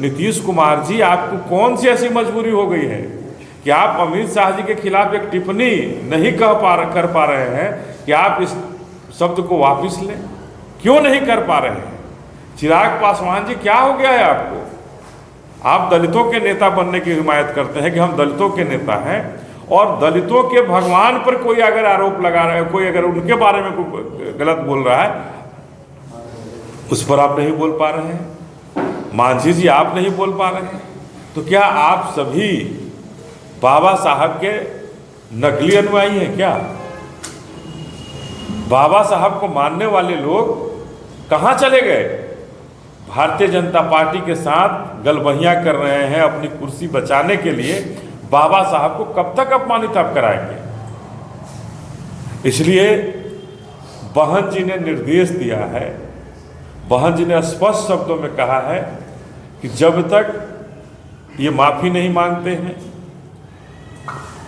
नीतीश कुमार जी, आपको कौन सी ऐसी मजबूरी हो गई है कि आप अमित शाह जी के खिलाफ एक टिप्पणी नहीं कर पा रहे हैं कि आप इस शब्द को वापस लें? क्यों नहीं कर पा रहे हैं? चिराग पासवान जी, क्या हो गया है आपको? आप दलितों के नेता बनने की हिमायत करते हैं कि हम दलितों के नेता हैं, और दलितों के भगवान पर कोई अगर आरोप लगा रहा है, कोई अगर उनके बारे में कोई गलत बोल रहा है, उस पर आप नहीं बोल पा रहे हैं। मांझी जी, आप नहीं बोल पा रहे हैं, तो क्या आप सभी बाबा साहब के नकली अनुयायी हैं क्या? बाबा साहब को मानने वाले लोग कहाँ चले गए? भारतीय जनता पार्टी के साथ गलबहियां कर रहे हैं अपनी कुर्सी बचाने के लिए। बाबा साहब को कब तक अपमानित आप कराएंगे? इसलिए बहन जी ने निर्देश दिया है, बहन जी ने स्पष्ट शब्दों में कहा है कि जब तक ये माफ़ी नहीं मांगते हैं,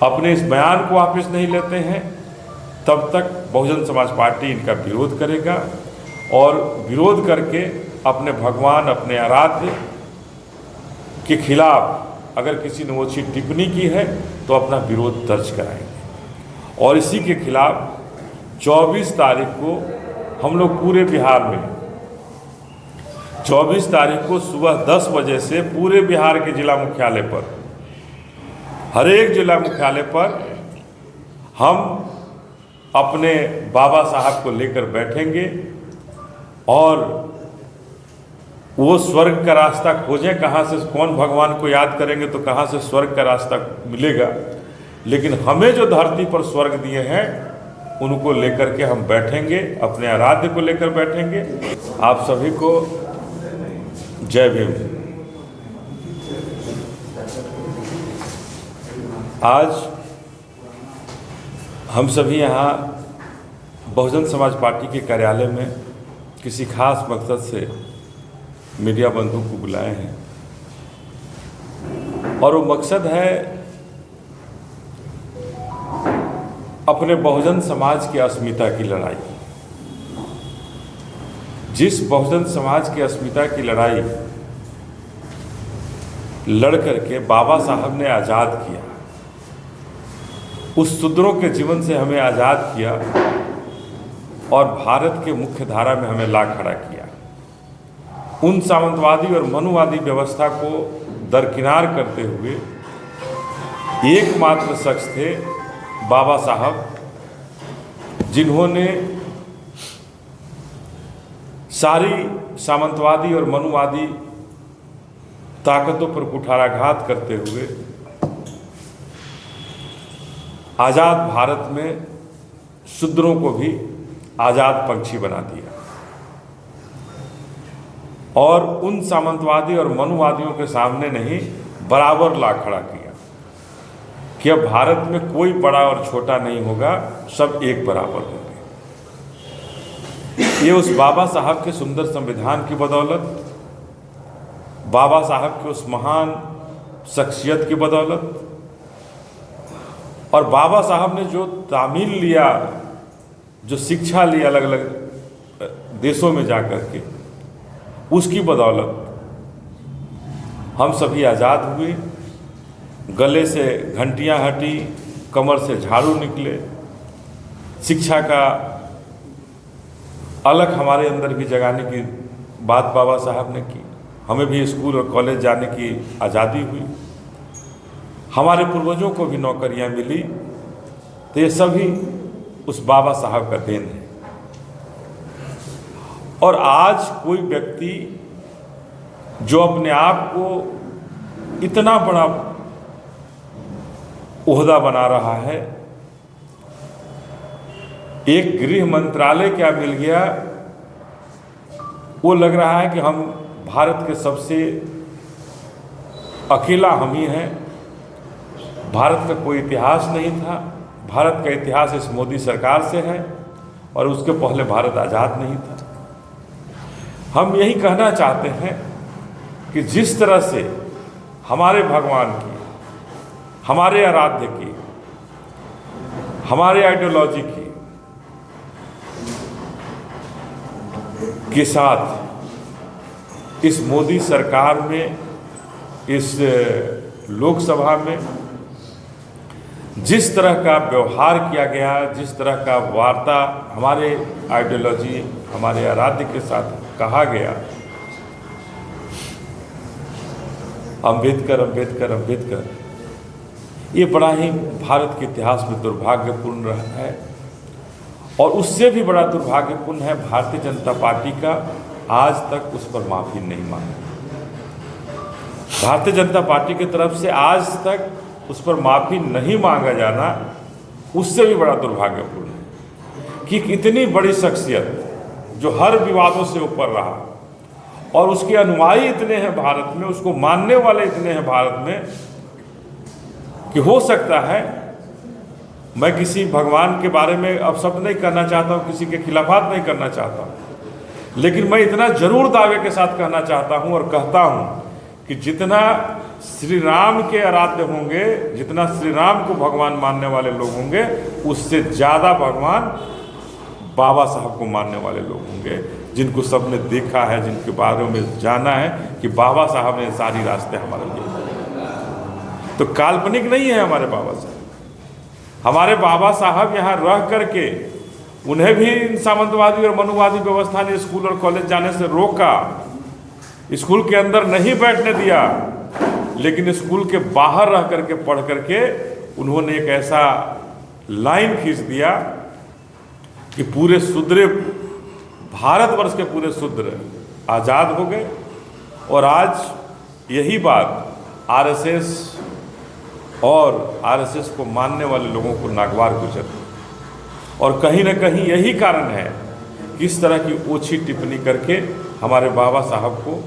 अपने इस बयान को वापस नहीं लेते हैं, तब तक बहुजन समाज पार्टी इनका विरोध करेगा, और विरोध करके अपने भगवान, अपने आराध्य के खिलाफ अगर किसी ने वो चीज टिप्पणी की है तो अपना विरोध दर्ज कराएंगे। और इसी के खिलाफ 24 तारीख को हम लोग पूरे बिहार में 24 तारीख को सुबह 10 बजे से पूरे बिहार के जिला मुख्यालय पर, हर एक जिला मुख्यालय पर हम अपने बाबा साहब को लेकर बैठेंगे और वो स्वर्ग का रास्ता खोजें। कहाँ से, कौन भगवान को याद करेंगे तो कहाँ से स्वर्ग का रास्ता मिलेगा, लेकिन हमें जो धरती पर स्वर्ग दिए हैं उनको लेकर के हम बैठेंगे, अपने आराध्य को लेकर बैठेंगे। आप सभी को जय भीम। आज हम सभी यहाँ बहुजन समाज पार्टी के कार्यालय में किसी खास मकसद से मीडिया बंधु को बुलाए हैं, और वो मकसद है अपने बहुजन समाज की अस्मिता की लड़ाई। जिस बहुजन समाज की अस्मिता की लड़ाई लड़ करके बाबा साहब ने आज़ाद किया, उस शूद्रों के जीवन से हमें आज़ाद किया और भारत के मुख्य धारा में हमें ला खड़ा किया। उन सामंतवादी और मनुवादी व्यवस्था को दरकिनार करते हुए एकमात्र शख्स थे बाबा साहब, जिन्होंने सारी सामंतवादी और मनुवादी ताकतों पर कुठाराघात करते हुए आज़ाद भारत में शूद्रों को भी आज़ाद पंछी बना दिया, और उन सामंतवादी और मनुवादियों के सामने नहीं बराबर ला खड़ा किया कि अब भारत में कोई बड़ा और छोटा नहीं होगा, सब एक बराबर होंगे। ये उस बाबा साहब के सुंदर संविधान की बदौलत, बाबा साहब के उस महान शख्सियत की बदौलत, और बाबा साहब ने जो तामील लिया, जो शिक्षा ली अलग अलग देशों में जाकर के, उसकी बदौलत हम सभी आज़ाद हुए। गले से घंटियां हटी, कमर से झाड़ू निकले, शिक्षा का अलग हमारे अंदर भी जगाने की बात बाबा साहब ने की। हमें भी स्कूल और कॉलेज जाने की आज़ादी हुई, हमारे पूर्वजों को भी नौकरियां मिली। तो ये सभी उस बाबा साहब का देन है। और आज कोई व्यक्ति जो अपने आप को इतना बड़ा ओहदा बना रहा है, एक गृह मंत्रालय क्या मिल गया, वो लग रहा है कि हम भारत के सबसे अकेला हम ही हैं। भारत का कोई इतिहास नहीं था, भारत का इतिहास इस मोदी सरकार से है, और उसके पहले भारत आज़ाद नहीं था। हम यही कहना चाहते हैं कि जिस तरह से हमारे भगवान की, हमारे आराध्य की, हमारे आइडियोलॉजी की के साथ इस मोदी सरकार में, इस लोकसभा में जिस तरह का व्यवहार किया गया, जिस तरह का वार्ता हमारे आइडियोलॉजी, हमारे आराध्य के साथ कहा गया, अम्बेडकर अम्बेडकर अम्बेडकर, ये बड़ा ही भारत के इतिहास में दुर्भाग्यपूर्ण रहा है। और उससे भी बड़ा दुर्भाग्यपूर्ण है भारतीय जनता पार्टी का आज तक उस पर माफ़ी नहीं मांगी। भारतीय जनता पार्टी की तरफ से आज तक उस पर माफ़ी नहीं मांगा जाना उससे भी बड़ा दुर्भाग्यपूर्ण है कि इतनी बड़ी शख्सियत जो हर विवादों से ऊपर रहा और उसके अनुयायी इतने हैं भारत में, उसको मानने वाले इतने हैं भारत में कि हो सकता है, मैं किसी भगवान के बारे में अब शब्द नहीं करना चाहता हूँ, किसी के खिलाफात नहीं करना चाहता हूँ, लेकिन मैं इतना जरूर दावे के साथ कहना चाहता हूँ और कहता हूँ कि जितना श्री राम के आराध्य होंगे, जितना श्री राम को भगवान मानने वाले लोग होंगे, उससे ज़्यादा भगवान बाबा साहब को मानने वाले लोग होंगे, जिनको सबने देखा है, जिनके बारे में जाना है कि बाबा साहब ने सारी रास्ते हमारे लिए। तो काल्पनिक नहीं है हमारे बाबा साहब। हमारे बाबा साहब यहाँ रह करके, उन्हें भी सामंतवादी और मनुवादी व्यवस्था ने स्कूल और कॉलेज जाने से रोका, स्कूल के अंदर नहीं बैठने दिया, लेकिन स्कूल के बाहर रह करके पढ़ करके उन्होंने एक ऐसा लाइन खींच दिया कि पूरे शूद्र, भारतवर्ष के पूरे शूद्र आज़ाद हो गए। और आज यही बात आरएसएस और आरएसएस को मानने वाले लोगों को नागवार गुजरती, और कहीं ना कहीं यही कारण है कि इस तरह की ओछी टिप्पणी करके हमारे बाबा साहब को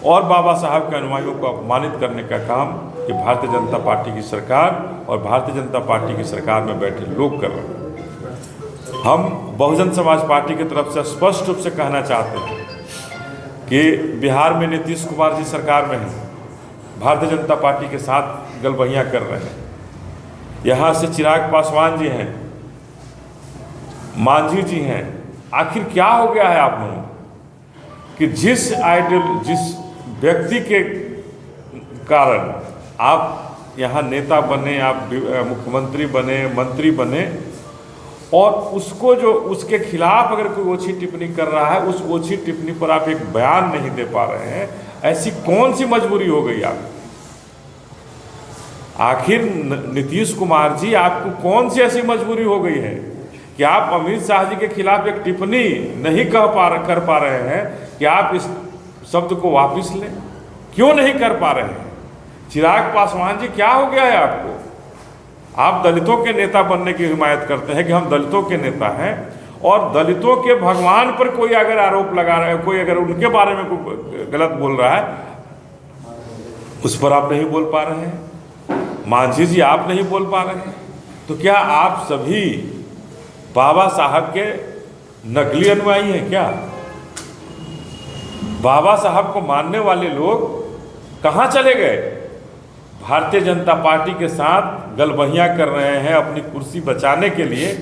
और बाबा साहब के अनुयायियों को अपमानित करने का काम कि भारतीय जनता पार्टी की सरकार और भारतीय जनता पार्टी की सरकार में बैठे लोग कर रहे हैं। हम बहुजन समाज पार्टी की तरफ से स्पष्ट रूप से कहना चाहते हैं कि बिहार में नीतीश कुमार जी सरकार में हैं, भारतीय जनता पार्टी के साथ गलबहियाँ कर रहे हैं। यहाँ से चिराग पासवान जी हैं, मांझी जी हैं। आखिर क्या हो गया है आप लोगों कि जिस व्यक्ति के कारण आप यहाँ नेता बने, आप मुख्यमंत्री बने, मंत्री बने, और उसको जो उसके खिलाफ अगर कोई ओछी टिप्पणी कर रहा है, उस ओछी टिप्पणी पर आप एक बयान नहीं दे पा रहे हैं, ऐसी कौन सी मजबूरी हो गई आप? आखिर नीतीश कुमार जी, आपको कौन सी ऐसी मजबूरी हो गई है कि आप अमित शाह जी के खिलाफ एक टिप्पणी नहीं कर पा रहे हैं कि आप इस शब्द को वापस लें? क्यों नहीं कर पा रहे हैं? चिराग पासवान जी, क्या हो गया है आपको? आप दलितों के नेता बनने की हिमायत करते हैं कि हम दलितों के नेता हैं, और दलितों के भगवान पर कोई अगर आरोप लगा रहा है, कोई अगर उनके बारे में कोई गलत बोल रहा है, उस पर आप नहीं बोल पा रहे हैं। मांझी जी, आप नहीं बोल पा रहे हैं। तो क्या आप सभी बाबा साहब के नकली अनुयायी हैं क्या? बाबा साहब को मानने वाले लोग कहाँ चले गए? भारतीय जनता पार्टी के साथ गलबहियाँ कर रहे हैं अपनी कुर्सी बचाने के लिए।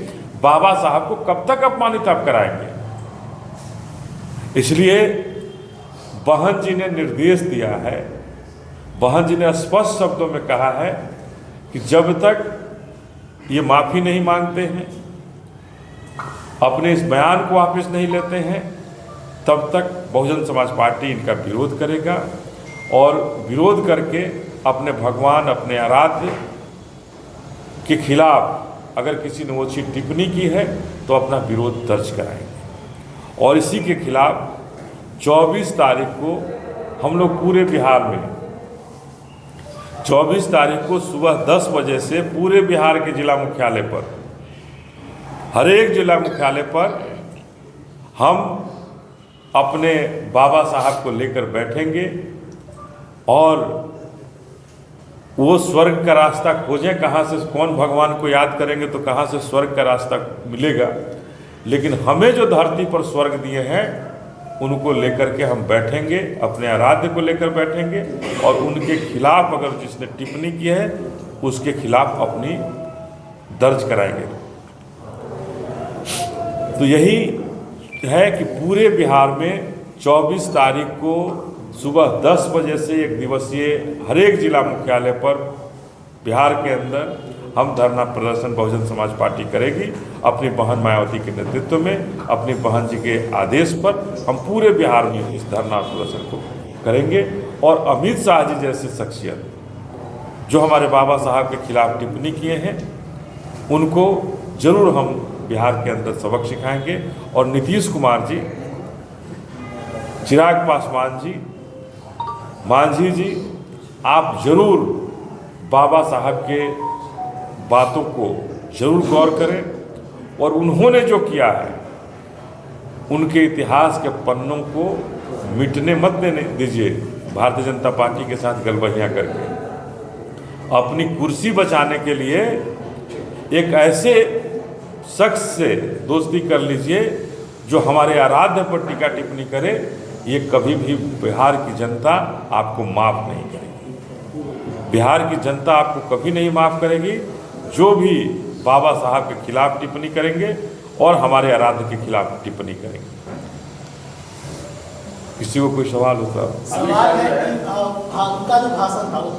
बाबा साहब को कब तक अपमानित आप कराएंगे? इसलिए बहन जी ने निर्देश दिया है, बहन जी ने स्पष्ट शब्दों में कहा है कि जब तक ये माफ़ी नहीं मांगते हैं, अपने इस बयान को वापस नहीं लेते हैं, तब तक बहुजन समाज पार्टी इनका विरोध करेगा, और विरोध करके अपने भगवान, अपने आराध्य के खिलाफ अगर किसी ने ओछी टिप्पणी की है तो अपना विरोध दर्ज कराएंगे। और इसी के खिलाफ 24 तारीख को हम लोग पूरे बिहार में 24 तारीख को सुबह 10 बजे से पूरे बिहार के जिला मुख्यालय पर, हर एक जिला मुख्यालय पर हम अपने बाबा साहब को लेकर बैठेंगे और वो स्वर्ग का रास्ता खोजें। कहाँ से, कौन भगवान को याद करेंगे तो कहाँ से स्वर्ग का रास्ता मिलेगा, लेकिन हमें जो धरती पर स्वर्ग दिए हैं उनको लेकर के हम बैठेंगे, अपने आराध्य को लेकर बैठेंगे, और उनके खिलाफ अगर जिसने टिप्पणी की है उसके खिलाफ अपनी दर्ज कराएंगे। तो यही है कि पूरे बिहार में 24 तारीख को सुबह 10 बजे से एक दिवसीय हर एक जिला मुख्यालय पर बिहार के अंदर हम धरना प्रदर्शन बहुजन समाज पार्टी करेगी। अपनी बहन मायावती के नेतृत्व में, अपनी बहन जी के आदेश पर हम पूरे बिहार में इस धरना प्रदर्शन को करेंगे। और अमित शाह जी जैसे शख्सियत जो हमारे बाबा साहब के खिलाफ टिप्पणी किए हैं, उनको जरूर हम बिहार के अंदर सबक सिखाएंगे। और नीतीश कुमार जी, चिराग पासवान जी, मांझी जी, आप जरूर बाबा साहब के बातों को जरूर गौर करें और उन्होंने जो किया है उनके इतिहास के पन्नों को मिटने मत देने दीजिए भारतीय जनता पार्टी के साथ गलबहियां करके। अपनी कुर्सी बचाने के लिए एक ऐसे शख्स से दोस्ती कर लीजिए जो हमारे आराध्य पर टीका टिप्पणी करे। ये कभी भी बिहार की जनता आपको माफ़ नहीं करेगी। बिहार की जनता आपको कभी नहीं माफ़ करेगी जो भी बाबा साहब के खिलाफ टिप्पणी करेंगे और हमारे आराध्य के खिलाफ टिप्पणी करेंगे। किसी को कोई सवाल होता? सवाल है कि उनका जो भाषण था वो